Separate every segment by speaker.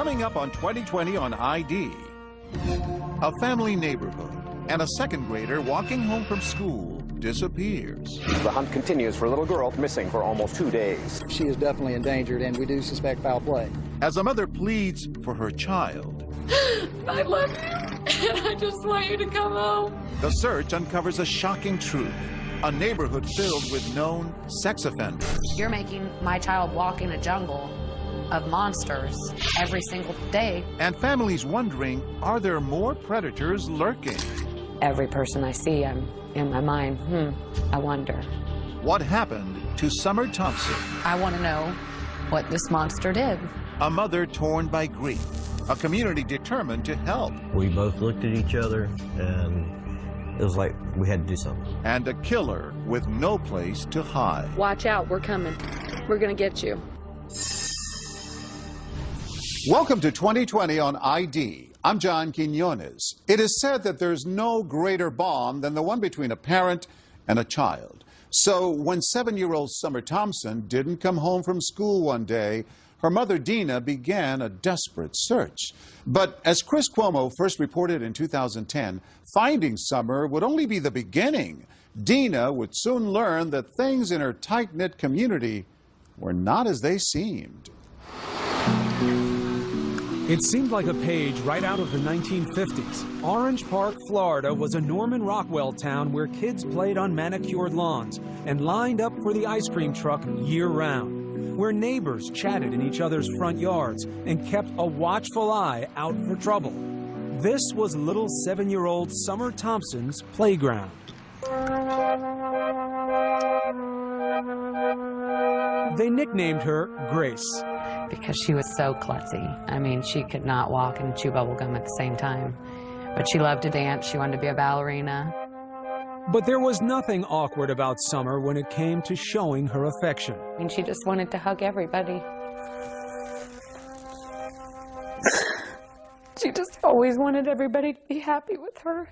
Speaker 1: Coming up on 2020 on ID. A family neighborhood and a second grader walking home from school disappears.
Speaker 2: The hunt continues for a little girl missing for almost 2 days.
Speaker 3: She is definitely endangered, and we do suspect foul play.
Speaker 1: As a mother pleads for her child,
Speaker 4: I love you, and I just want you to come home.
Speaker 1: the search uncovers a shocking truth. A neighborhood filled with known sex offenders.
Speaker 5: You're making my child walk in a jungle of monsters every single day.
Speaker 1: And families wondering, are there more predators lurking?
Speaker 5: Every person I see, I'm in my mind, I wonder.
Speaker 1: What happened to Summer Thompson?
Speaker 5: I want to know what this monster did.
Speaker 1: A mother torn by grief. A community determined to help.
Speaker 6: We both looked at each other, and it was like we had to do something.
Speaker 1: And a killer with no place to hide.
Speaker 4: Watch out, we're coming. We're gonna get you.
Speaker 1: Welcome to 2020 on ID. I'm John Quinones. It is said that there's no greater bond than the one between a parent and a child. So when 7-year-old Summer Thompson didn't come home from school one day, her mother Dina began a desperate search. But as Chris Cuomo first reported in 2010, finding Summer would only be the beginning. Dina would soon learn that things in her tight-knit community were not as they seemed.
Speaker 7: It seemed like a page right out of the 1950s. Orange Park, Florida was a Norman Rockwell town where kids played on manicured lawns and lined up for the ice cream truck year-round, where neighbors chatted in each other's front yards and kept a watchful eye out for trouble. This was little 7-year-old Summer Thompson's playground. They nicknamed her Grace.
Speaker 5: Because she was so klutzy. I mean, she could not walk and chew bubble gum at the same time. But she loved to dance. She wanted to be a ballerina.
Speaker 7: But there was nothing awkward about Summer when it came to showing her affection.
Speaker 5: I mean, she just wanted to hug everybody. She just always wanted everybody to be happy with her.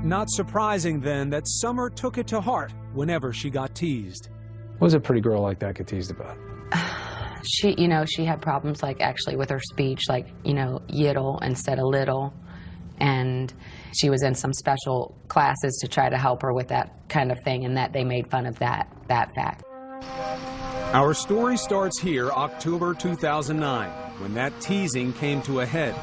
Speaker 7: Not surprising, then, that Summer took it to heart whenever she got teased.
Speaker 8: What does a pretty girl like that get teased about?
Speaker 5: She had problems, like, actually with her speech, like, yiddle instead of little. And she was in some special classes to try to help her with that kind of thing, and that they made fun of that fact.
Speaker 7: Our story starts here, October 2009, when that teasing came to a head.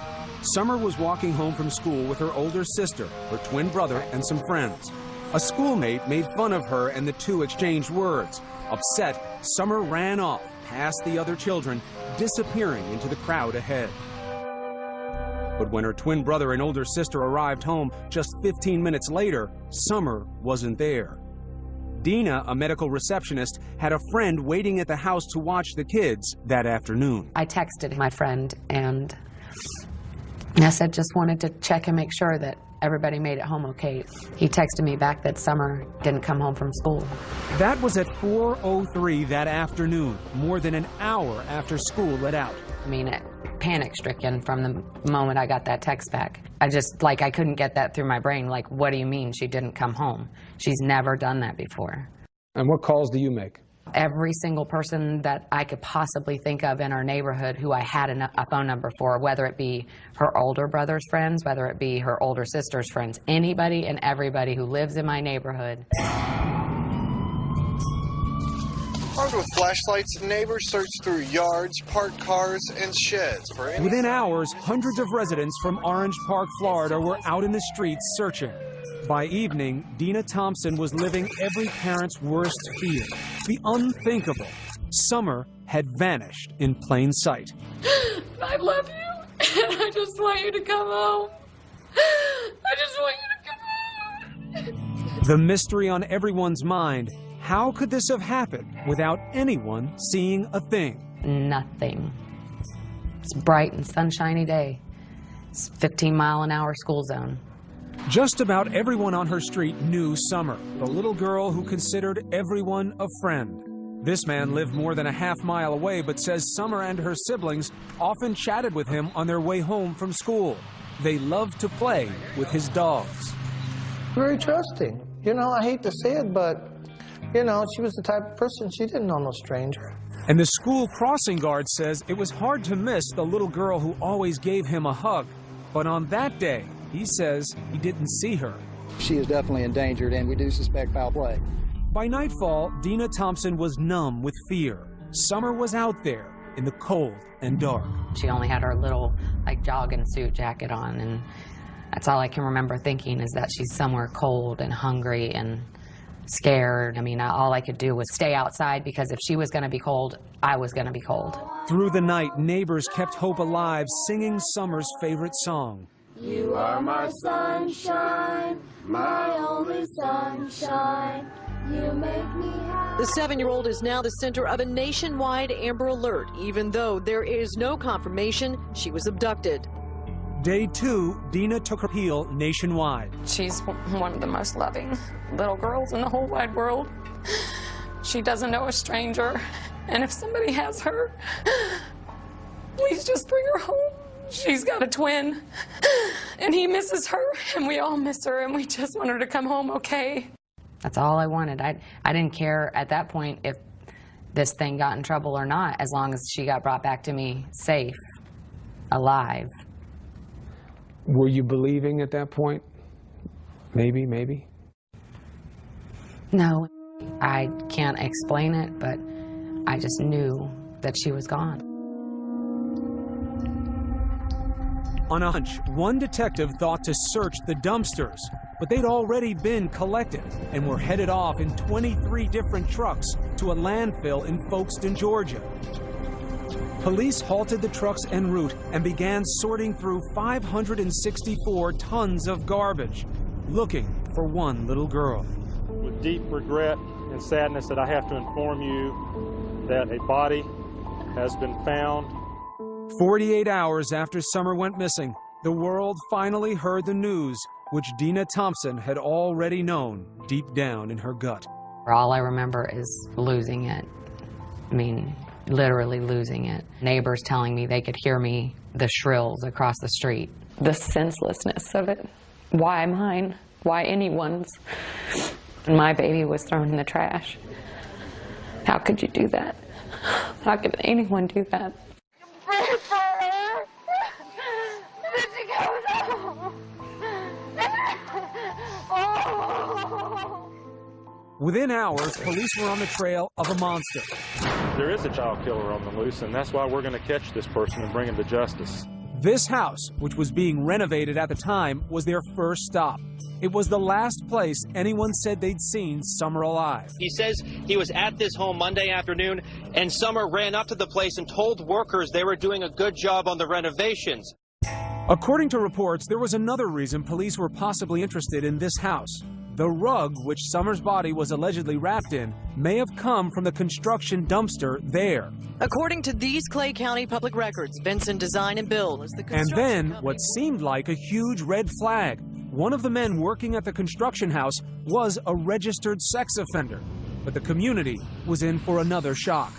Speaker 7: Summer was walking home from school with her older sister, her twin brother, and some friends. A schoolmate made fun of her, and the two exchanged words. Upset, Summer ran off past the other children, disappearing into the crowd ahead. But when her twin brother and older sister arrived home just 15 minutes later, Summer wasn't there. Dina, a medical receptionist, had a friend waiting at the house to watch the kids that afternoon.
Speaker 5: I texted my friend, and I said just wanted to check and make sure that everybody made it home okay. He texted me back that Summer didn't come home from school.
Speaker 7: That was at 4:03 that afternoon, more than an hour after school let out.
Speaker 5: I mean, panic-stricken from the moment I got that text back. I couldn't get that through my brain. Like, what do you mean she didn't come home? She's never done that before.
Speaker 8: And what calls do you make?
Speaker 5: Every single person that I could possibly think of in our neighborhood who I had a phone number for, whether it be her older brother's friends, whether it be her older sister's friends, anybody and everybody who lives in my neighborhood.
Speaker 9: Armed with flashlights, neighbors searched through yards, parked cars, and sheds for any...
Speaker 7: Within hours, hundreds of residents from Orange Park, Florida were out in the streets searching. By evening, Dina Thompson was living every parent's worst fear, the unthinkable. Summer had vanished in plain sight.
Speaker 4: I love you, and I just want you to come home. I just want you to come home.
Speaker 7: The mystery on everyone's mind, how could this have happened without anyone seeing a thing?
Speaker 5: Nothing. It's a bright and sunshiny day. It's 15-mile-an-hour school zone.
Speaker 7: Just about everyone on her street knew Summer, the little girl who considered everyone a friend. This man lived more than a half-mile away, but says Summer and her siblings often chatted with him on their way home from school. They loved to play with his dogs.
Speaker 10: Very trusting. I hate to say it, but, she was the type of person, she didn't know no stranger.
Speaker 7: And the school crossing guard says it was hard to miss the little girl who always gave him a hug. But on that day, he says he didn't see her.
Speaker 3: She is definitely endangered, and we do suspect foul play.
Speaker 7: By nightfall, Dina Thompson was numb with fear. Summer was out there in the cold and dark.
Speaker 5: She only had her little, like, jogging suit jacket on, and that's all I can remember thinking is that she's somewhere cold and hungry and scared. I mean, all I could do was stay outside because if she was going to be cold, I was going to be cold.
Speaker 7: Through the night, neighbors kept hope alive, singing Summer's favorite song.
Speaker 4: You are my sunshine, my only sunshine. You make me happy.
Speaker 10: The 7-year-old is now the center of a nationwide Amber Alert, even though there is no confirmation she was abducted.
Speaker 7: Day 2, Dina took her appeal nationwide.
Speaker 4: She's one of the most loving little girls in the whole wide world. She doesn't know a stranger, and if somebody has her, please just bring her home. She's got a twin, and he misses her, and we all miss her, and we just want her to come home okay.
Speaker 5: That's all I wanted. I didn't care at that point if this thing got in trouble or not, as long as she got brought back to me safe, alive.
Speaker 8: Were you believing at that point? Maybe?
Speaker 5: No, I can't explain it, but I just knew that she was gone.
Speaker 7: On a hunch, one detective thought to search the dumpsters, but they'd already been collected and were headed off in 23 different trucks to a landfill in Folkestone, Georgia. Police halted the trucks en route and began sorting through 564 tons of garbage, looking for one little girl.
Speaker 11: With deep regret and sadness that I have to inform you that a body has been found.
Speaker 7: 48 hours after Summer went missing, the world finally heard the news, which Dina Thompson had already known deep down in her gut.
Speaker 5: All I remember is losing it. I mean, literally losing it. Neighbors telling me they could hear me, the shrills across the street.
Speaker 4: The senselessness of it. Why mine? Why anyone's? And my baby was thrown in the trash. How could you do that? How could anyone do that?
Speaker 7: Within hours, police were on the trail of a monster.
Speaker 11: There is a child killer on the loose, and that's why we're going to catch this person and bring him to justice.
Speaker 7: This house, which was being renovated at the time, was their first stop. It was the last place anyone said they'd seen Summer alive.
Speaker 12: He says he was at this home Monday afternoon, and Summer ran up to the place and told workers they were doing a good job on the renovations.
Speaker 7: According to reports, there was another reason police were possibly interested in this house. The rug which Summer's body was allegedly wrapped in may have come from the construction dumpster there.
Speaker 10: According to these Clay County public records, Vincent Design and Build was the construction
Speaker 7: And then
Speaker 10: company.
Speaker 7: what seemed like a huge red flag. One of the men working at the construction house was a registered sex offender. But the community was in for another shock.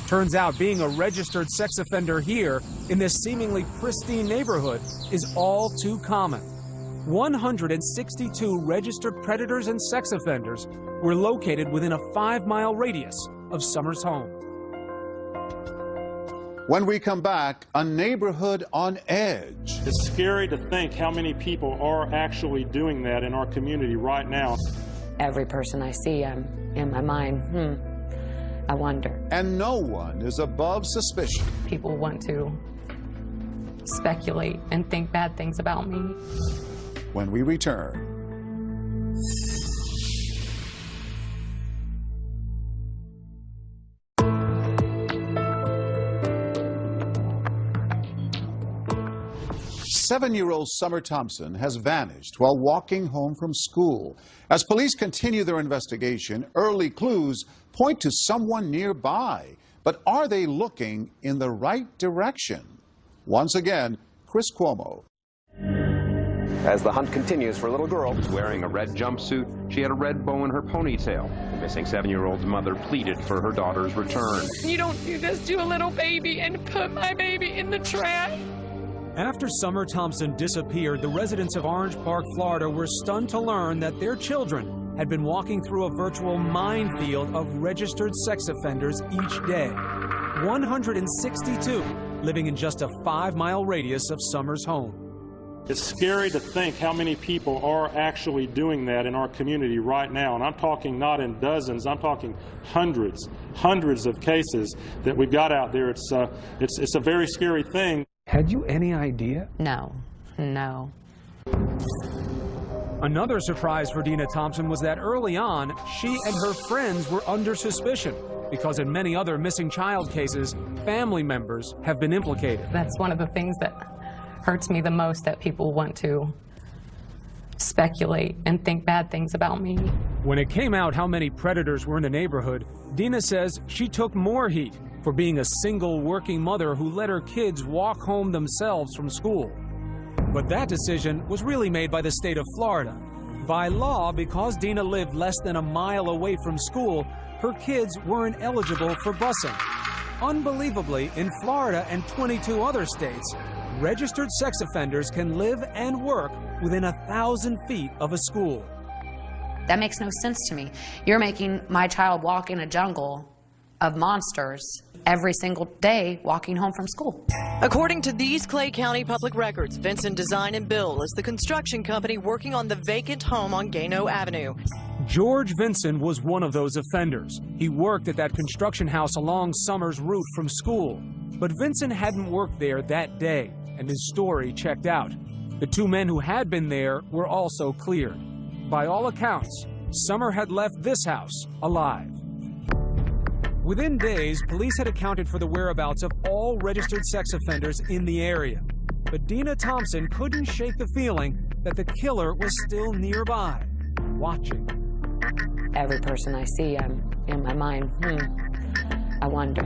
Speaker 7: Turns out being a registered sex offender here in this seemingly pristine neighborhood is all too common. 162 registered predators and sex offenders were located within a 5-mile radius of Summer's home.
Speaker 1: When we come back, a neighborhood on edge.
Speaker 11: It's scary to think how many people are actually doing that in our community right now.
Speaker 4: Every person I see, I'm in my mind, I wonder.
Speaker 1: And no one is above suspicion.
Speaker 5: People want to speculate and think bad things about me.
Speaker 1: When we return. Seven-year-old Summer Thompson has vanished while walking home from school. As police continue their investigation, early clues point to someone nearby. But are they looking in the right direction? Once again, Chris Cuomo.
Speaker 2: As the hunt continues for a little girl.
Speaker 13: She was wearing a red jumpsuit. She had a red bow in her ponytail. The missing 7-year-old's mother pleaded for her daughter's return.
Speaker 4: You don't do this to a little baby and put my baby in the trash.
Speaker 7: After Summer Thompson disappeared, the residents of Orange Park, Florida were stunned to learn that their children had been walking through a virtual minefield of registered sex offenders each day. 162 living in just a 5-mile radius of Summer's home.
Speaker 11: It's scary to think how many people are actually doing that in our community right now. And I'm talking not in dozens, I'm talking hundreds of cases that we've got out there. It's a very scary thing.
Speaker 8: Had you any idea?
Speaker 5: No.
Speaker 7: Another surprise for Dina Thompson was that early on, she and her friends were under suspicion because in many other missing child cases, family members have been implicated.
Speaker 4: That's one of the things that hurts me the most, that people want to speculate and think bad things about me.
Speaker 7: When it came out how many predators were in the neighborhood, Dina says she took more heat for being a single working mother who let her kids walk home themselves from school. But that decision was really made by the state of Florida. By law, because Dina lived less than a mile away from school, her kids weren't eligible for busing. Unbelievably, in Florida and 22 other states, registered sex offenders can live and work within 1,000 feet of a school.
Speaker 5: That makes no sense to me. You're making my child walk in a jungle of monsters every single day walking home from school.
Speaker 10: According to these Clay County public records, Vincent Design and Build is the construction company working on the vacant home on Gano Avenue.
Speaker 7: George Vinson was one of those offenders. He worked at that construction house along Summer's route from school. But Vinson hadn't worked there that day, and his story checked out. The two men who had been there were also cleared. By all accounts, Summer had left this house alive. Within days, police had accounted for the whereabouts of all registered sex offenders in the area. But Dina Thompson couldn't shake the feeling that the killer was still nearby, watching.
Speaker 5: Every person I see, I'm in my mind, I wonder.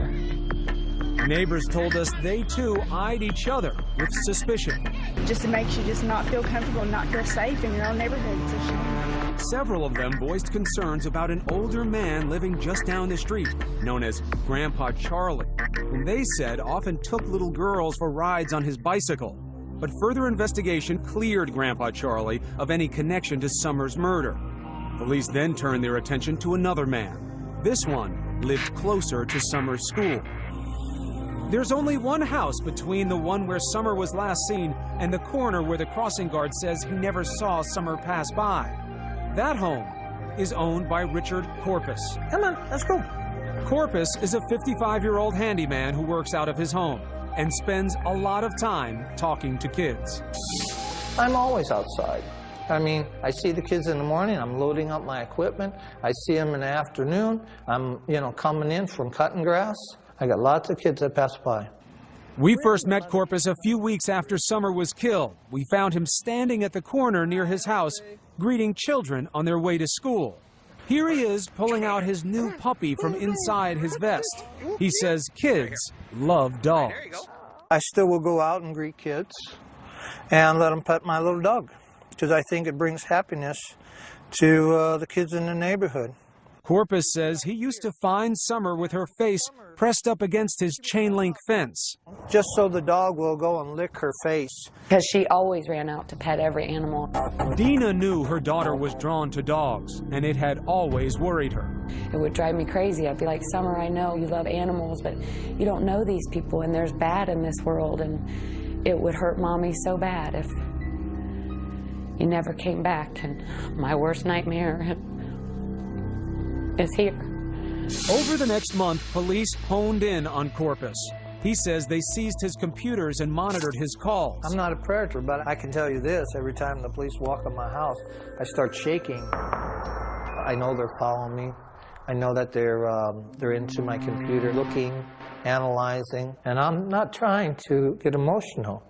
Speaker 7: Neighbors told us they too eyed each other with suspicion.
Speaker 14: Just it makes you just not feel comfortable and not feel safe in your own neighborhood. It's a shame.
Speaker 7: Several of them voiced concerns about an older man living just down the street, known as Grandpa Charlie, whom they said often took little girls for rides on his bicycle. But further investigation cleared Grandpa Charlie of any connection to Summer's murder. Police then turned their attention to another man. This one lived closer to Summer's school. There's only one house between the one where Summer was last seen and the corner where the crossing guard says he never saw Summer pass by. That home is owned by Richard Corpus.
Speaker 15: Come on, let's go.
Speaker 7: Corpus is a 55-year-old handyman who works out of his home and spends a lot of time talking to kids.
Speaker 15: I'm always outside. I mean, I see the kids in the morning, I'm loading up my equipment. I see them in the afternoon. I'm, coming in from cutting grass. I got lots of kids that pass by.
Speaker 7: We first met Corpus a few weeks after Summer was killed. We found him standing at the corner near his house, greeting children on their way to school. Here he is pulling out his new puppy from inside his vest. He says kids love dogs.
Speaker 15: I still will go out and greet kids and let them pet my little dog, because I think it brings happiness to the kids in the neighborhood.
Speaker 7: Corpus says he used to find Summer with her face pressed up against his chain-link fence.
Speaker 15: Just so the dog will go and lick her face.
Speaker 5: Because she always ran out to pet every animal.
Speaker 7: Dina knew her daughter was drawn to dogs, and it had always worried her.
Speaker 5: It would drive me crazy. I'd be like, Summer, I know you love animals, but you don't know these people, and there's bad in this world, and it would hurt Mommy so bad if you never came back, and my worst nightmare is here.
Speaker 7: Over the next month, police honed in on Corpus. He says they seized his computers and monitored his calls.
Speaker 15: I'm not a predator, but I can tell you this, every time the police walk in my house, I start shaking. I know they're following me. I know that they're into my computer, looking, analyzing, and I'm not trying to get emotional,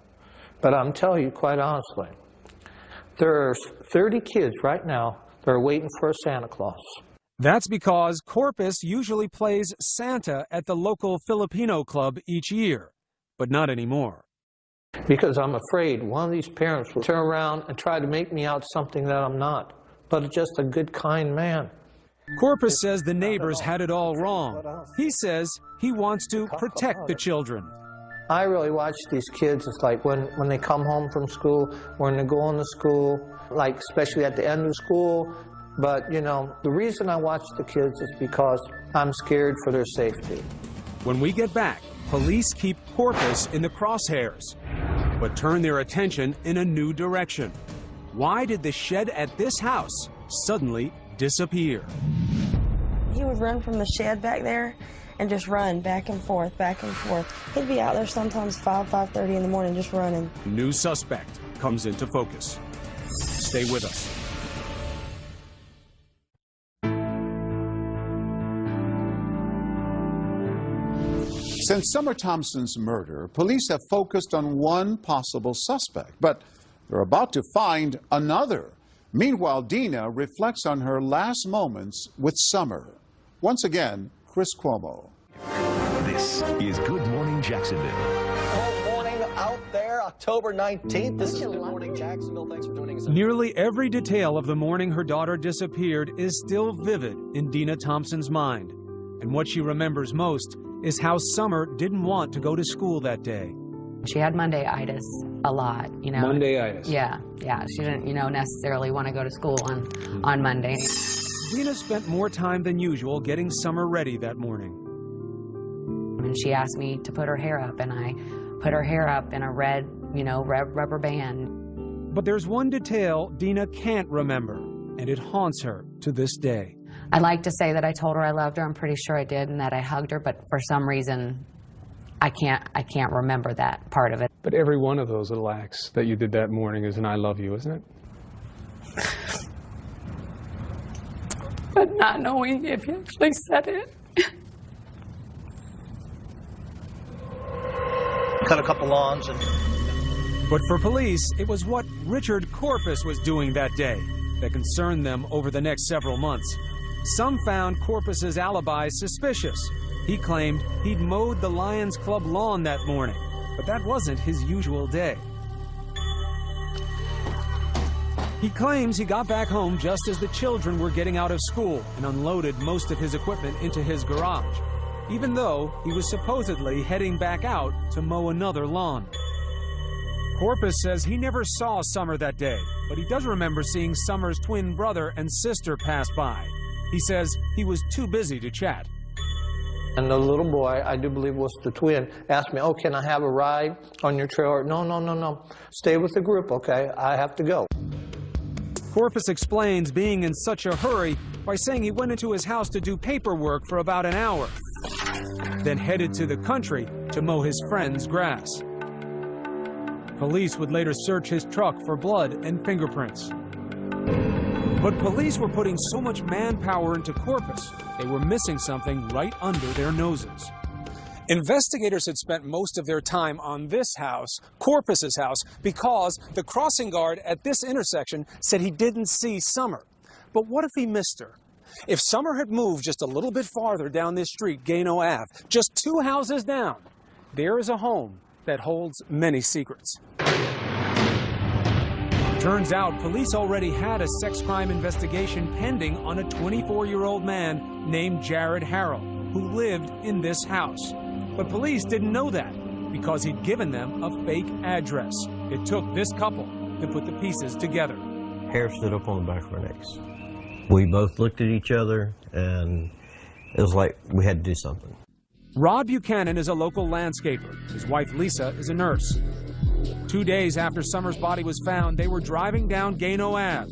Speaker 15: but I'm telling you quite honestly, there are 30 kids right now that are waiting for a Santa Claus.
Speaker 7: That's because Corpus usually plays Santa at the local Filipino club each year, but not anymore.
Speaker 15: Because I'm afraid one of these parents will turn around and try to make me out something that I'm not, but just a good, kind man.
Speaker 7: Corpus says the neighbors had it all wrong. He says he wants to protect the children.
Speaker 15: I really watch these kids. It's like when they come home from school, when they're going to school, like especially at the end of school. But, the reason I watch the kids is because I'm scared for their safety.
Speaker 7: When we get back, police keep Corpus in the crosshairs, but turn their attention in a new direction. Why did the shed at this house suddenly disappear?
Speaker 16: He would run from the shed back there and just run back and forth, back and forth. He'd be out there sometimes 5:30 in the morning just running.
Speaker 7: New suspect comes into focus. Stay with us.
Speaker 1: Since Summer Thompson's murder, police have focused on one possible suspect, but they're about to find another. Meanwhile, Dina reflects on her last moments with Summer. Once again, Chris Cuomo.
Speaker 17: This is Good Morning Jacksonville.
Speaker 18: Good morning out there, October 19th. This is Good Morning Jacksonville. Thanks for joining us.
Speaker 7: Nearly every detail of the morning her daughter disappeared is still vivid in Dina Thompson's mind. And what she remembers most is how Summer didn't want to go to school that day.
Speaker 5: She had Monday-itis a lot, you know.
Speaker 8: Monday-itis?
Speaker 5: Yeah. She didn't, necessarily want to go to school on Monday.
Speaker 7: Dina spent more time than usual getting Summer ready that morning.
Speaker 5: And she asked me to put her hair up, and I put her hair up in a red, rubber band.
Speaker 7: But there's one detail Dina can't remember, and it haunts her to this day.
Speaker 5: I like to say that I told her I loved her. I'm pretty sure I did, and that I hugged her, but for some reason, I can't remember that part of it.
Speaker 8: But every one of those little acts that you did that morning is an I love you, isn't it?
Speaker 4: But not knowing if he actually said it.
Speaker 18: Cut a couple lawns and...
Speaker 7: But for police, it was what Richard Corpus was doing that day that concerned them over the next several months. Some found Corpus's alibi suspicious. He claimed he'd mowed the Lions Club lawn that morning, but that wasn't his usual day. He claims he got back home just as the children were getting out of school and unloaded most of his equipment into his garage, even though he was supposedly heading back out to mow another lawn. Corpus says he never saw Summer that day, but he does remember seeing Summer's twin brother and sister pass by. He says he was too busy to chat.
Speaker 15: And the little boy, I do believe was the twin, asked me, oh, can I have a ride on your trailer? No. Stay with the group, okay? I have to go.
Speaker 7: Corpus explains being in such a hurry by saying he went into his house to do paperwork for about an hour, then headed to the country to mow his friend's grass. Police would later search his truck for blood and fingerprints. But police were putting so much manpower into Corpus, they were missing something right under their noses. Investigators had spent most of their time on this house, Corpus's house, because the crossing guard at this intersection said he didn't see Summer. But what if he missed her? If Summer had moved just a little bit farther down this street, Gano Ave, just 2 houses down, there is a home that holds many secrets. Turns out police already had a sex crime investigation pending on a 24-year-old man named Jared Harrell, who lived in this house. But police didn't know that because he'd given them a fake address. It took this couple to put the pieces together.
Speaker 6: Hair stood up on the back of our necks. We both looked at each other, and it was like we had to do something.
Speaker 7: Rod Buchanan is a local landscaper. His wife, Lisa, is a nurse. 2 days after Summer's body was found, they were driving down Gano Ave.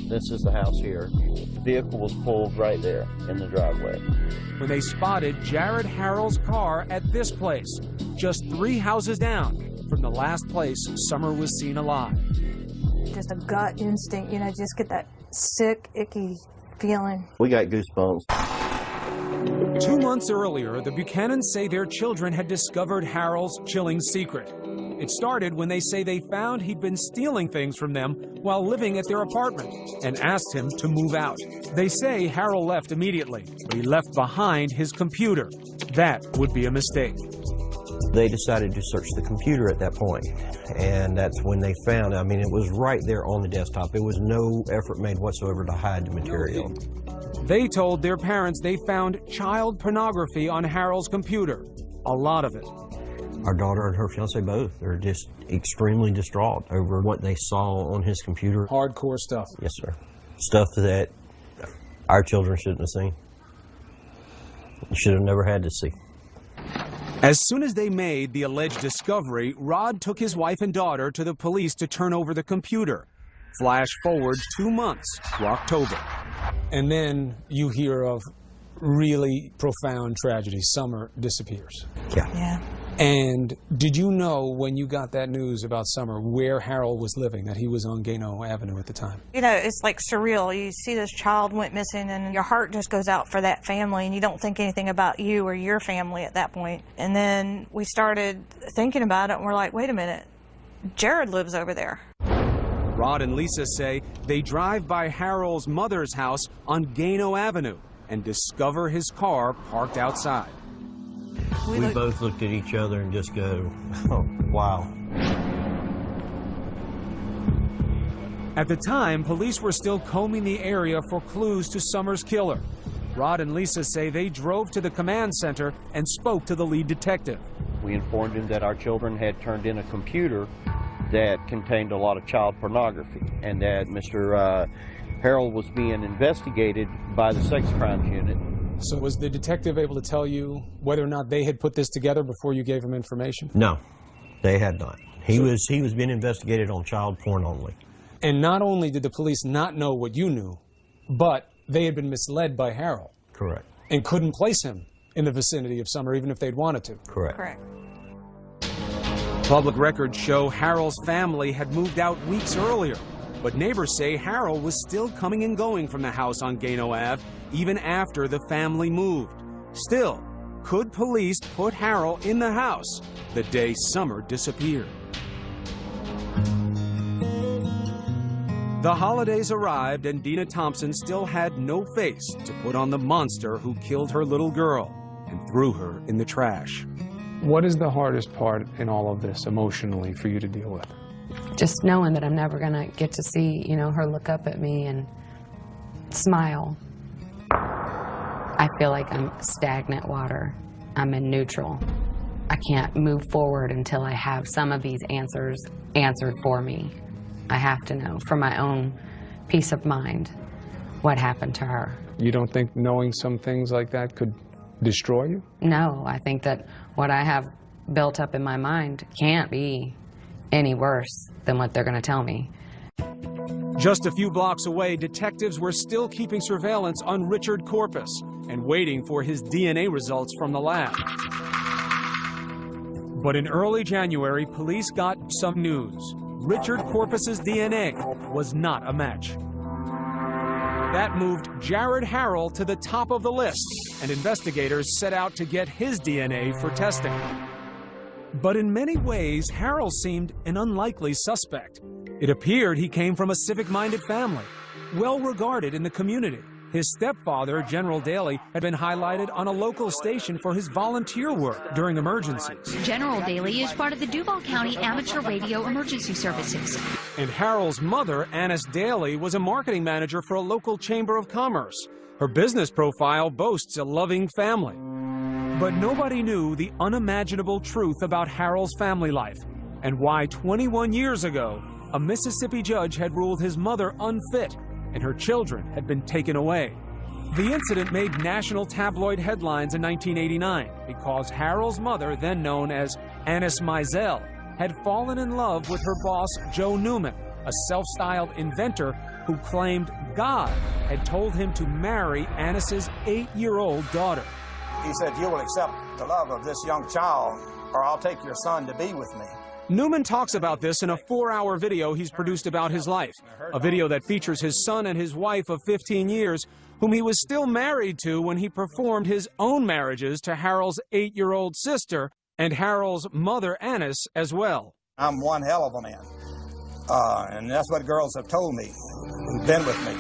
Speaker 6: This is the house here. The vehicle was pulled right there in the driveway.
Speaker 7: When they spotted Jared Harrell's car at this place, just 3 houses down from the last place Summer was seen alive.
Speaker 19: Just a gut instinct, just get that sick, icky feeling.
Speaker 6: We got goosebumps.
Speaker 7: 2 months earlier, the Buchanans say their children had discovered Harrell's chilling secret. It started when they say they found he'd been stealing things from them while living at their apartment and asked him to move out. They say Harrell left immediately, but he left behind his computer. That would be a mistake.
Speaker 6: They decided to search the computer at that point, and that's when they found, it was right there on the desktop. It was no effort made whatsoever to hide the material.
Speaker 7: They told their parents they found child pornography on Harrell's computer, a lot of it.
Speaker 6: Our daughter and her fiancé both are just extremely distraught over what they saw on his computer.
Speaker 8: Hardcore stuff.
Speaker 6: Yes, sir. Stuff that our children shouldn't have seen. Should have never had to see.
Speaker 7: As soon as they made the alleged discovery, Rod took his wife and daughter to the police to turn over the computer. Flash forward 2 months to October.
Speaker 8: And then you hear of really profound tragedy. Summer disappears.
Speaker 5: Yeah.
Speaker 8: And did you know when you got that news about Summer where Harold was living, that he was on Gano Avenue at the time?
Speaker 19: You know, it's like surreal. You see this child went missing and your heart just goes out for that family and you don't think anything about you or your family at that point. And then we started thinking about it and we're like, wait a minute, Jared lives over there.
Speaker 7: Rod and Lisa say they drive by Harold's mother's house on Gano Avenue and discover his car parked outside.
Speaker 6: We both looked at each other and just go, oh, wow.
Speaker 7: At the time, police were still combing the area for clues to Summer's killer. Rod and Lisa say they drove to the command center and spoke to the lead detective.
Speaker 20: We informed him that our children had turned in a computer that contained a lot of child pornography and that Mr. Harold was being investigated by the sex crimes unit.
Speaker 8: So was the detective able to tell you whether or not they had put this together before you gave him information?
Speaker 6: No, they had not. He was being investigated on child porn only.
Speaker 8: And not only did the police not know what you knew, but they had been misled by Harold.
Speaker 6: Correct.
Speaker 8: And couldn't place him in the vicinity of Summer even if they'd wanted to.
Speaker 6: Correct.
Speaker 19: Correct.
Speaker 7: Public records show Harold's family had moved out weeks earlier, but neighbors say Harold was still coming and going from the house on Gano Ave even after the family moved. Still, could police put Harold in the house the day Summer disappeared? The holidays arrived and Dina Thompson still had no face to put on the monster who killed her little girl and threw her in the trash.
Speaker 8: What is the hardest part in all of this emotionally for you to deal with?
Speaker 5: Just knowing that I'm never going to get to see, you know, her look up at me and smile. I feel like I'm stagnant water. I'm in neutral. I can't move forward until I have some of these answers answered for me. I have to know for my own peace of mind what happened to her.
Speaker 8: You don't think knowing some things like that could destroy you?
Speaker 5: No, I think that what I have built up in my mind can't be any worse than what they're going to tell me.
Speaker 7: Just a few blocks away, detectives were still keeping surveillance on Richard Corpus and waiting for his DNA results from the lab. But in early January, police got some news. Richard Corpus's DNA was not a match. That moved Jared Harold to the top of the list, and investigators set out to get his DNA for testing. But in many ways, Harold seemed an unlikely suspect. It appeared he came from a civic-minded family, well regarded in the community. His stepfather, General Daly, had been highlighted on a local station for his volunteer work during emergencies.
Speaker 21: General Daly is part of the Duval County Amateur Radio Emergency Services.
Speaker 7: And Harold's mother, Annis Daly, was a marketing manager for a local chamber of commerce. Her business profile boasts a loving family. But nobody knew the unimaginable truth about Harold's family life and why 21 years ago, a Mississippi judge had ruled his mother unfit and her children had been taken away. The incident made national tabloid headlines in 1989 because Harold's mother, then known as Annis Mizell, had fallen in love with her boss, Joe Newman, a self-styled inventor who claimed God had told him to marry Annis's 8-year-old daughter.
Speaker 22: He said, "You will accept the love of this young child, or I'll take your son to be with me."
Speaker 7: Newman talks about this in a 4-hour video he's produced about his life, a video that features his son and his wife of 15 years, whom he was still married to when he performed his own marriages to Harold's 8-year-old sister and Harold's mother, Annis, as well.
Speaker 22: I'm one hell of a man, and that's what girls have told me who've been with me.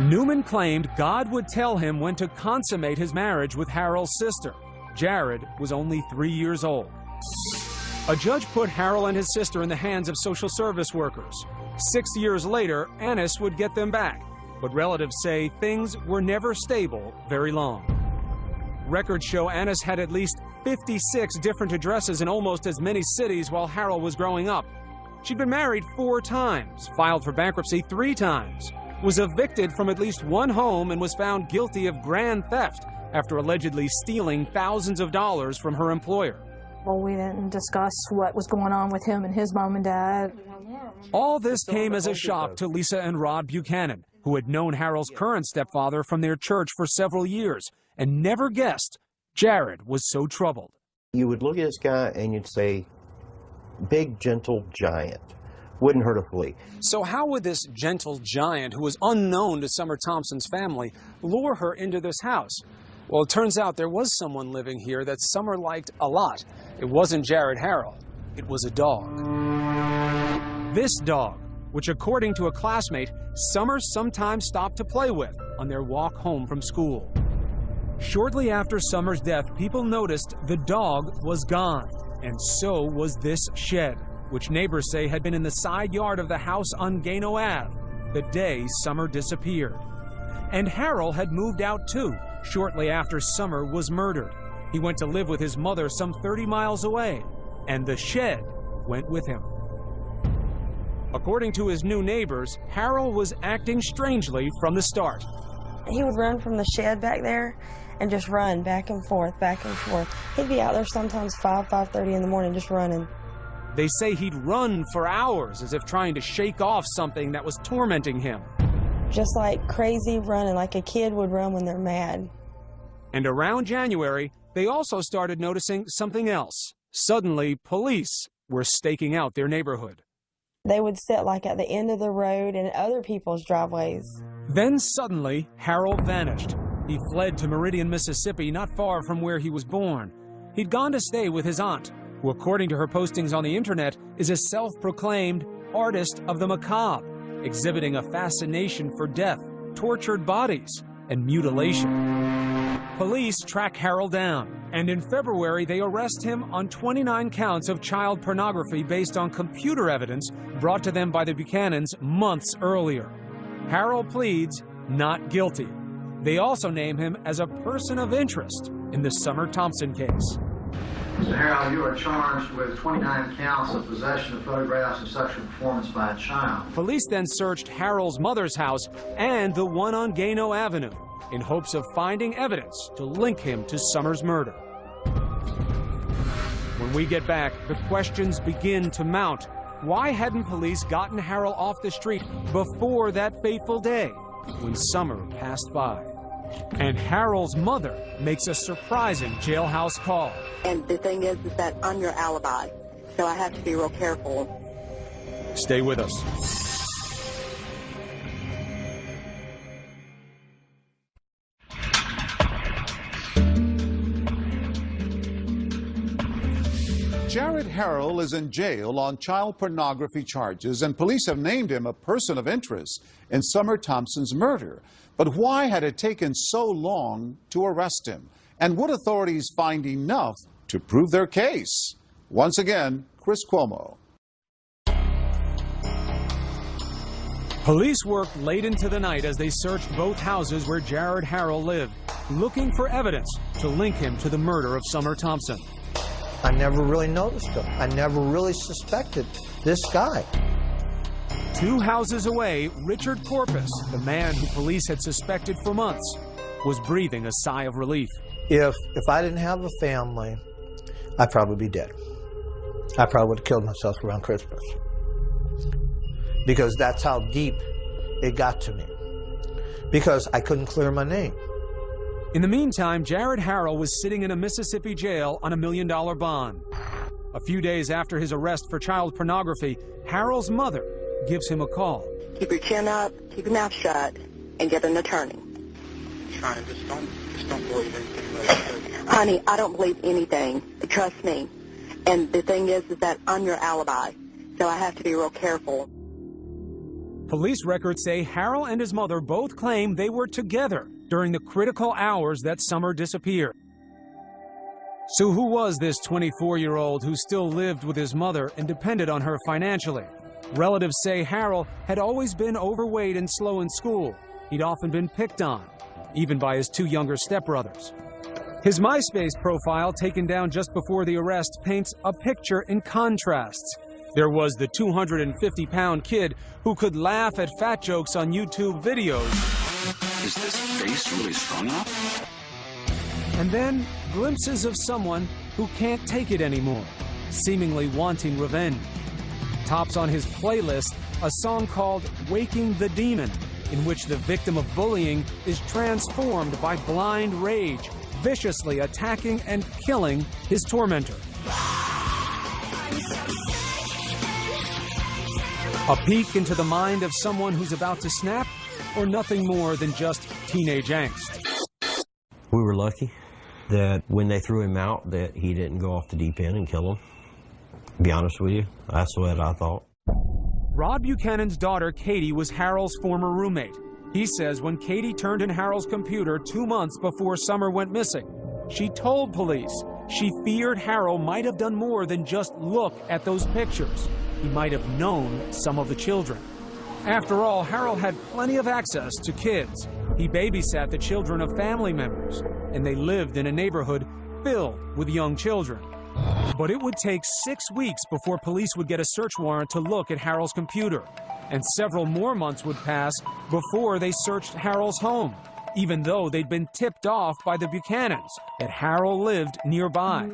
Speaker 7: Newman claimed God would tell him when to consummate his marriage with Harold's sister. Jared was only 3 years old. A judge put Harold and his sister in the hands of social service workers. 6 years later, Annis would get them back, but relatives say things were never stable very long. Records show Annis had at least 56 different addresses in almost as many cities while Harold was growing up. She'd been married 4 times, filed for bankruptcy 3 times, was evicted from at least 1 home, and was found guilty of grand theft after allegedly stealing thousands of dollars from her employer.
Speaker 19: Well, we didn't discuss what was going on with him and his mom and dad.
Speaker 7: All this came as a shock to Lisa and Rod Buchanan, who had known Harold's current stepfather from their church for several years and never guessed Jared was so troubled.
Speaker 6: You would look at this guy and you'd say, big, gentle giant. Wouldn't hurt a flea.
Speaker 8: So how would this gentle giant, who was unknown to Summer Thompson's family, lure her into this house? Well, it turns out there was someone living here that Summer liked a lot. It wasn't Jared Harrell. It was a dog. This dog, which according to a classmate, Summer sometimes stopped to play with on their walk home from school. Shortly after Summer's death, people noticed the dog was gone, and so was this shed, which neighbors say had been in the side yard of the house on Gano Ave the day Summer disappeared. And Harrell had moved out too, shortly after Summer was murdered. He went to live with his mother some 30 miles away, and the shed went with him. According to his new neighbors, Harrell was acting strangely from the start.
Speaker 16: He would run from the shed back there and just run back and forth, back and forth. He'd be out there sometimes 5:30 in the morning just running.
Speaker 7: They say he'd run for hours as if trying to shake off something that was tormenting him.
Speaker 16: Just like crazy running, like a kid would run when they're mad.
Speaker 7: And around January, they also started noticing something else. Suddenly, police were staking out their neighborhood.
Speaker 16: They would sit like at the end of the road and other people's driveways.
Speaker 7: Then suddenly, Harrell vanished. He fled to Meridian, Mississippi, not far from where he was born. He'd gone to stay with his aunt, who, according to her postings on the internet, is a self-proclaimed artist of the macabre, exhibiting a fascination for death, tortured bodies, and mutilation. Police track Harrell down, and in February they arrest him on 29 counts of child pornography based on computer evidence brought to them by the Buchanans months earlier. Harrell pleads not guilty. They also name him as a person of interest in the Summer Thompson case.
Speaker 3: Mr. Harrell, you are charged with 29 counts of possession of photographs of sexual performance by a child.
Speaker 7: Police then searched Harrell's mother's house and the one on Gano Avenue in hopes of finding evidence to link him to Summer's murder. When we get back, the questions begin to mount. Why hadn't police gotten Harrell off the street before that fateful day when Summer passed by? And Harrell's mother makes a surprising jailhouse call.
Speaker 9: And the thing is that I'm your alibi, so I have to be real careful.
Speaker 7: Stay with us.
Speaker 1: Jared Harrell is in jail on child pornography charges, and police have named him a person of interest in Summer Thompson's murder. But why had it taken so long to arrest him? And would authorities find enough to prove their case? Once again, Chris Cuomo.
Speaker 7: Police worked late into the night as they searched both houses where Jared Harrell lived, looking for evidence to link him to the murder of Summer Thompson.
Speaker 15: I never really noticed him. I never really suspected this guy.
Speaker 7: 2 houses away, Richard Corpus, the man who police had suspected for months, was breathing a sigh of relief.
Speaker 15: If I didn't have a family, I'd probably be dead. I probably would have killed myself around Christmas. Because that's how deep it got to me. Because I couldn't clear my name.
Speaker 7: In the meantime, Jared Harrell was sitting in a Mississippi jail on $1 million bond. A few days after his arrest for child pornography, Harrell's mother gives him a call.
Speaker 9: Keep your chin up, keep your mouth shut, and get an attorney.
Speaker 23: Trying to just don't believe anything.
Speaker 9: Honey, I don't believe anything. Trust me. And the thing is that I'm your alibi, so I have to be real careful.
Speaker 7: Police records say Harrell and his mother both claim they were together during the critical hours that Summer disappeared. So who was this 24-year-old who still lived with his mother and depended on her financially? Relatives say Harrell had always been overweight and slow in school. He'd often been picked on, even by his 2 younger stepbrothers. His MySpace profile, taken down just before the arrest, paints a picture in contrasts. There was the 250-pound kid who could laugh at fat jokes on YouTube videos.
Speaker 23: Is this bass really strong enough?
Speaker 7: And then glimpses of someone who can't take it anymore, seemingly wanting revenge. Tops on his playlist a song called Waking the Demon, in which the victim of bullying is transformed by blind rage, viciously attacking and killing his tormentor. A peek into the mind of someone who's about to snap, or nothing more than just teenage angst.
Speaker 6: We were lucky that when they threw him out that he didn't go off the deep end and kill him. To be honest with you, that's what I thought.
Speaker 7: Rod Buchanan's daughter, Katie, was Harold's former roommate. He says when Katie turned in Harold's computer 2 months before Summer went missing, she told police she feared Harold might have done more than just look at those pictures. He might have known some of the children. After all, Harold had plenty of access to kids. He babysat the children of family members, and they lived in a neighborhood filled with young children. But it would take 6 weeks before police would get a search warrant to look at Harold's computer. And several more months would pass before they searched Harold's home, even though they'd been tipped off by the Buchanans that Harold lived nearby.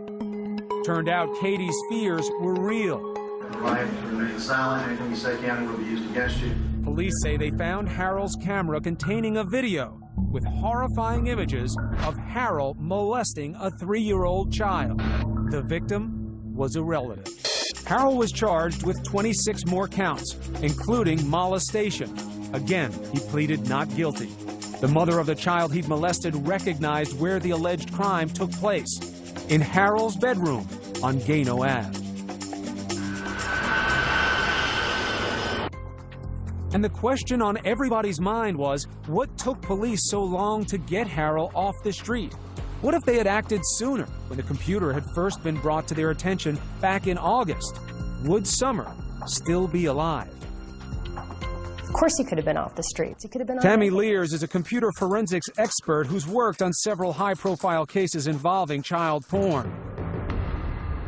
Speaker 7: Turned out Katie's fears were real.
Speaker 3: Right, remain silent. Anything you say, County, will be used against you.
Speaker 7: Police say they found Harold's camera containing a video with horrifying images of Harold molesting a 3-year-old child. The victim was a relative. Harold was charged with 26 more counts, including molestation. Again, he pleaded not guilty. The mother of the child he'd molested recognized where the alleged crime took place, in Harold's bedroom on Gano Ave. And the question on everybody's mind was, what took police so long to get Harold off the street? What if they had acted sooner, when the computer had first been brought to their attention back in August? Would Summer still be alive?
Speaker 2: Of course he could have been off the streets. He could have been.
Speaker 7: Tammy Lears is a computer forensics expert who's worked on several high-profile cases involving child porn.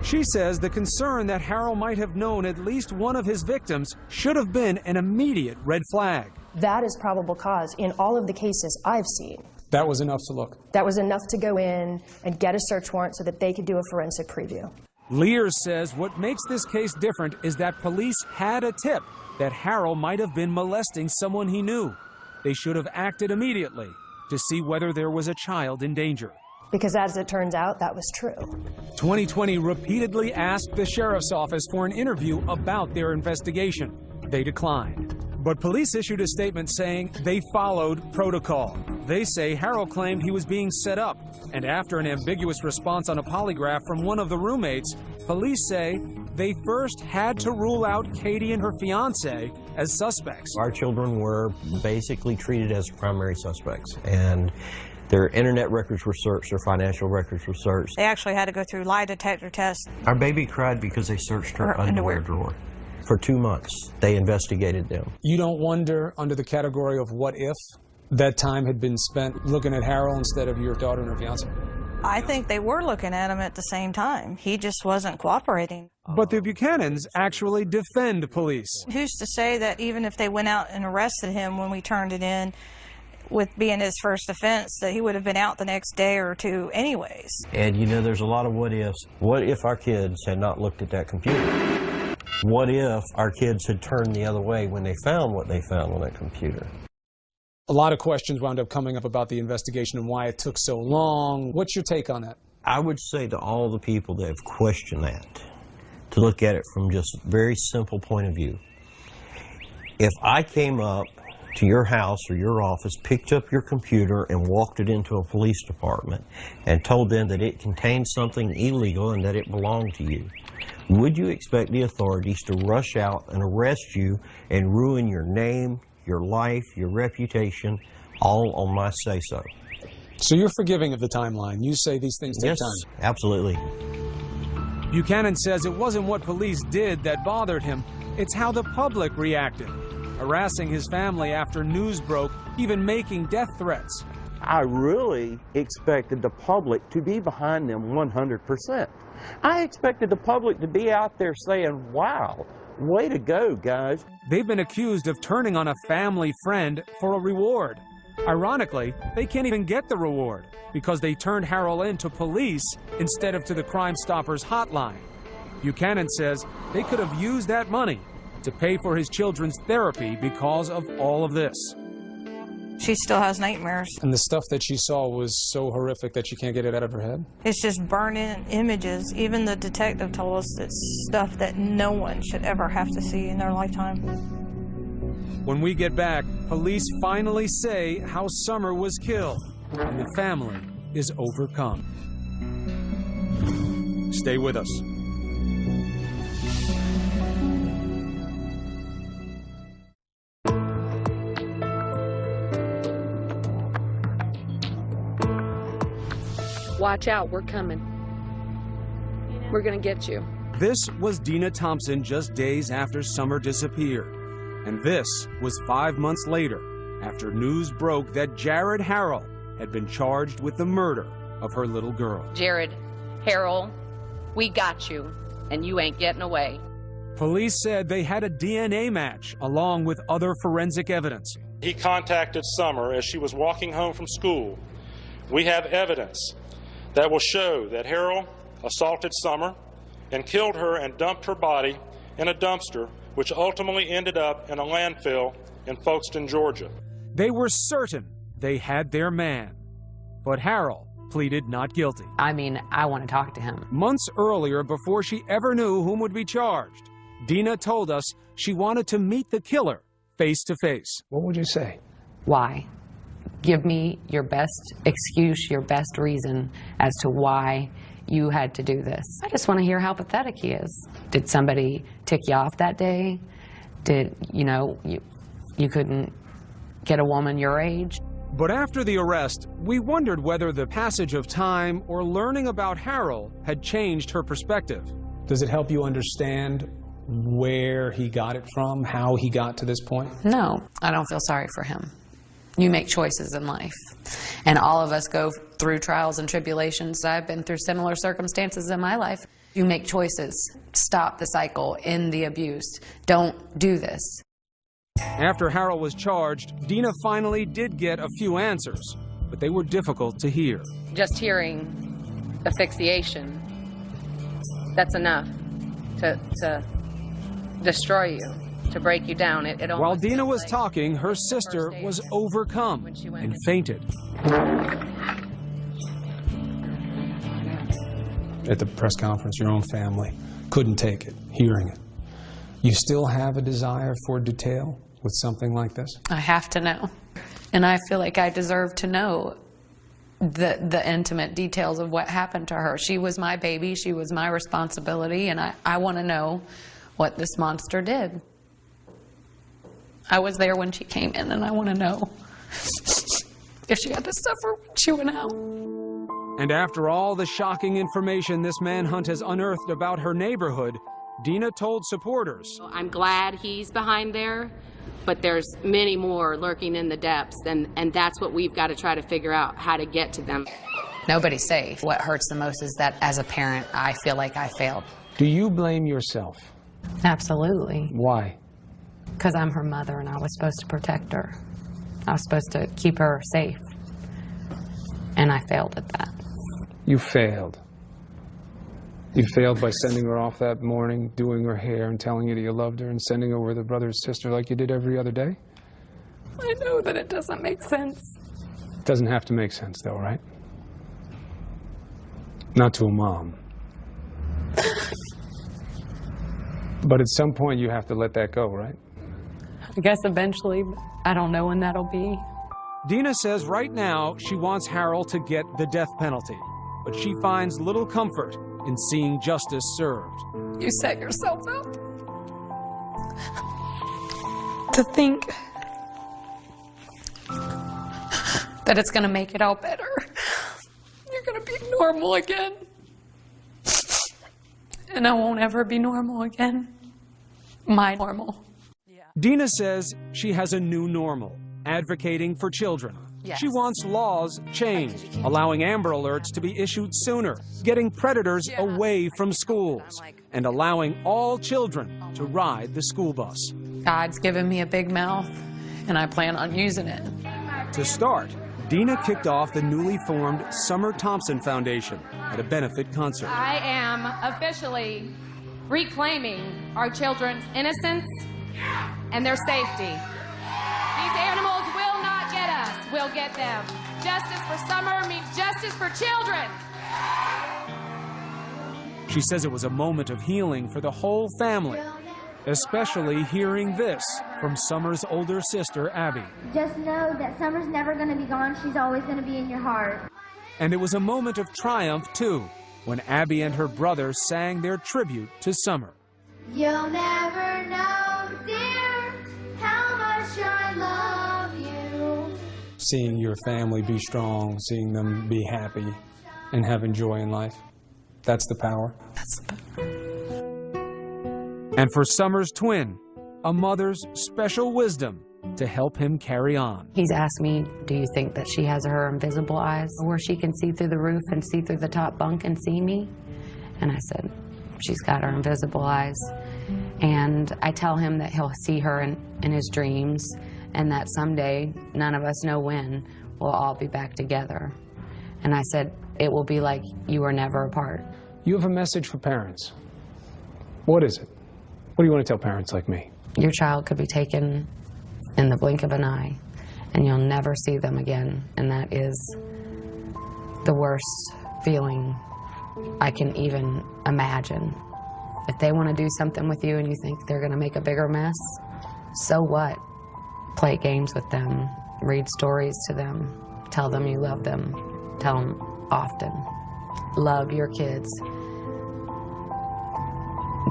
Speaker 7: She says the concern that Harold might have known at least one of his victims should have been an immediate red flag.
Speaker 2: That is probable cause in all of the cases I've seen.
Speaker 8: That was enough to look.
Speaker 2: That was enough to go in and get a search warrant so that they could do a forensic preview.
Speaker 7: Lears says what makes this case different is that police had a tip that Harold might have been molesting someone he knew. They should have acted immediately to see whether there was a child in danger.
Speaker 2: Because as it turns out, that was true.
Speaker 7: 2020 repeatedly asked the sheriff's office for an interview about their investigation. They declined. But police issued a statement saying they followed protocol. They say Harold claimed he was being set up, and after an ambiguous response on a polygraph from one of the roommates, police say they first had to rule out Katie and her fiancé as suspects.
Speaker 6: Our children were basically treated as primary suspects, and their internet records were searched, their financial records were searched.
Speaker 19: They actually had to go through lie detector tests.
Speaker 6: Our baby cried because they searched her underwear drawer. For 2 months, they investigated them.
Speaker 8: You don't wonder, under the category of what if, that time had been spent looking at Harold instead of your daughter and her fiance?
Speaker 19: I think they were looking at him at the same time. He just wasn't cooperating.
Speaker 7: But the Buchanans actually defend police.
Speaker 19: Who's to say that even if they went out and arrested him when we turned it in, with being his first offense, that he would have been out the next day or two anyways?
Speaker 6: And you know, there's a lot of what ifs. What if our kids had not looked at that computer? What if our kids had turned the other way when they found what they found on that computer?
Speaker 8: A lot of questions wound up coming up about the investigation and why it took so long. What's your take on that?
Speaker 6: I would say to all the people that have questioned that, to look at it from just a very simple point of view. If I came up to your house or your office, picked up your computer and walked it into a police department and told them that it contained something illegal and that it belonged to you, would you expect the authorities to rush out and arrest you and ruin your name, your life, your reputation, all on my say-so?
Speaker 8: So you're forgiving of the timeline. You say these things take time.
Speaker 6: Yes, absolutely.
Speaker 7: Buchanan says it wasn't what police did that bothered him, it's how the public reacted. Harassing his family after news broke, even making death threats.
Speaker 12: I really expected the public to be behind them 100%. I expected the public to be out there saying, wow, way to go, guys.
Speaker 7: They've been accused of turning on a family friend for a reward.
Speaker 8: Ironically, they can't even get the reward because they turned Harrell in to police instead of to the Crime Stoppers hotline. Buchanan says they could have used that money to pay for his children's therapy because of all of this.
Speaker 19: She still has nightmares.
Speaker 8: And the stuff that she saw was so horrific that she can't get it out of her head?
Speaker 19: It's just burning images. Even the detective told us it's stuff that no one should ever have to see in their lifetime.
Speaker 8: When we get back, police finally say how Summer was killed, and the family is overcome. Stay with us.
Speaker 5: Watch out, we're coming. We're gonna get you.
Speaker 8: This was Dina Thompson just days after Summer disappeared. And this was 5 months later, after news broke that Jared Harrell had been charged with the murder of her little girl.
Speaker 5: Jared Harrell, we got you, and you ain't getting away.
Speaker 8: Police said they had a DNA match along with other forensic evidence.
Speaker 10: He contacted Summer as she was walking home from school. We have evidence that will show that Harrell assaulted Summer and killed her and dumped her body in a dumpster, which ultimately ended up in a landfill in Folkestone, Georgia.
Speaker 8: They were certain they had their man, but Harrell pleaded not guilty.
Speaker 5: I mean, I want to talk to him.
Speaker 8: Months earlier, before she ever knew whom would be charged, Dina told us she wanted to meet the killer face to face.
Speaker 7: What would you say?
Speaker 5: Why? Give me your best excuse, your best reason as to why you had to do this. I just want to hear how pathetic he is. Did somebody tick you off that day? Did, you couldn't get a woman your age?
Speaker 8: But after the arrest, we wondered whether the passage of time or learning about Harrell had changed her perspective. Does it help you understand where he got it from, how he got to this point?
Speaker 5: No, I don't feel sorry for him. You make choices in life, and all of us go through trials and tribulations. I've been through similar circumstances in my life. You make choices. Stop the cycle, end the abuse. Don't do this.
Speaker 8: After Harrell was charged, Dina finally did get a few answers, but they were difficult to hear.
Speaker 5: Just hearing asphyxiation, that's enough to destroy you, to break you down.
Speaker 8: While Dina was talking, her sister was overcome and fainted. At the press conference, your own family couldn't take it, hearing it. You still have a desire for detail with something like this?
Speaker 5: I have to know. And I feel like I deserve to know the intimate details of what happened to her. She was my baby, she was my responsibility, and I want to know what this monster did. I was there when she came in, and I want to know if she had to suffer when she went out.
Speaker 8: And after all the shocking information this manhunt has unearthed about her neighborhood, Dina told supporters,
Speaker 5: I'm glad he's behind there, but there's many more lurking in the depths, and that's what we've got to try to figure out, how to get to them. Nobody's safe. What hurts the most is that as a parent, I feel like I failed.
Speaker 7: Do you blame yourself?
Speaker 5: Absolutely.
Speaker 7: Why?
Speaker 5: Because I'm her mother and I was supposed to protect her. I was supposed to keep her safe. And I failed at that.
Speaker 7: You failed. You failed by sending her off that morning, doing her hair and telling you that you loved her and sending her with her brother and sister like you did every other day?
Speaker 5: I know that it doesn't make sense.
Speaker 7: It doesn't have to make sense though, right? Not to a mom. But at some point you have to let that go, right?
Speaker 5: I guess eventually, but I don't know when that'll be.
Speaker 8: Dina says right now she wants Harrell to get the death penalty, but she finds little comfort in seeing justice served.
Speaker 5: You set yourself up to think that it's going to make it all better. You're going to be normal again. And I won't ever be normal again. My normal.
Speaker 8: Dina says she has a new normal, advocating for children.
Speaker 5: Yes.
Speaker 8: She wants laws changed, allowing Amber Alerts to be issued sooner, getting predators away from schools, and allowing all children to ride the school bus.
Speaker 5: God's given me a big mouth, and I plan on using it
Speaker 7: To start, Dina kicked off the newly formed Summer Thompson Foundation at a benefit concert.
Speaker 11: I am officially reclaiming our children's innocence and their safety. These animals will not get us, we'll get them. Justice for Summer means justice for children.
Speaker 7: She says it was a moment of healing for the whole family, especially hearing this from Summer's older sister, Abby.
Speaker 13: Just know that Summer's never going to be gone. She's always going to be in your heart.
Speaker 7: And it was a moment of triumph, too, when Abby and her brother sang their tribute to Summer.
Speaker 13: You'll never know, dear, how much I love you.
Speaker 8: Seeing your family be strong, seeing them be happy and having joy in life, that's the power.
Speaker 5: That's the power.
Speaker 7: And for Summer's twin, a mother's special wisdom to help him carry on.
Speaker 5: He's asked me, do you think that she has her invisible eyes where she can see through the roof and see through the top bunk and see me? And I said, she's got her invisible eyes. And I tell him that he'll see her in his dreams, and that someday, none of us know when, we'll all be back together. And I said, it will be like you were never apart.
Speaker 8: You have a message for parents. What is it? What do you want to tell parents like me?
Speaker 5: Your child could be taken in the blink of an eye, and you'll never see them again. And that is the worst feeling I can even imagine. If they want to do something with you and you think they're going to make a bigger mess, so what? Play games with them, read stories to them, tell them you love them, tell them often. Love your kids.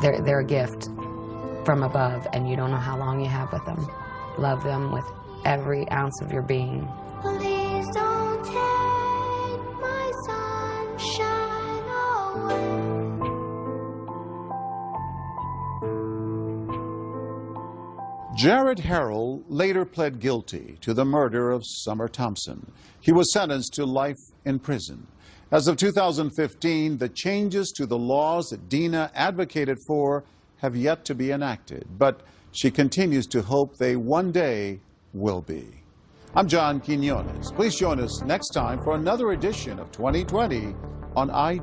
Speaker 5: They're a gift from above, and you don't know how long you have with them. Love them with every ounce of your being.
Speaker 13: Please don't take my sunshine away.
Speaker 1: Jared Harrell later pled guilty to the murder of Summer Thompson. He was sentenced to life in prison. As of 2015, the changes to the laws that Dina advocated for have yet to be enacted, but she continues to hope they one day will be. I'm John Quinones. Please join us next time for another edition of 2020 on ID.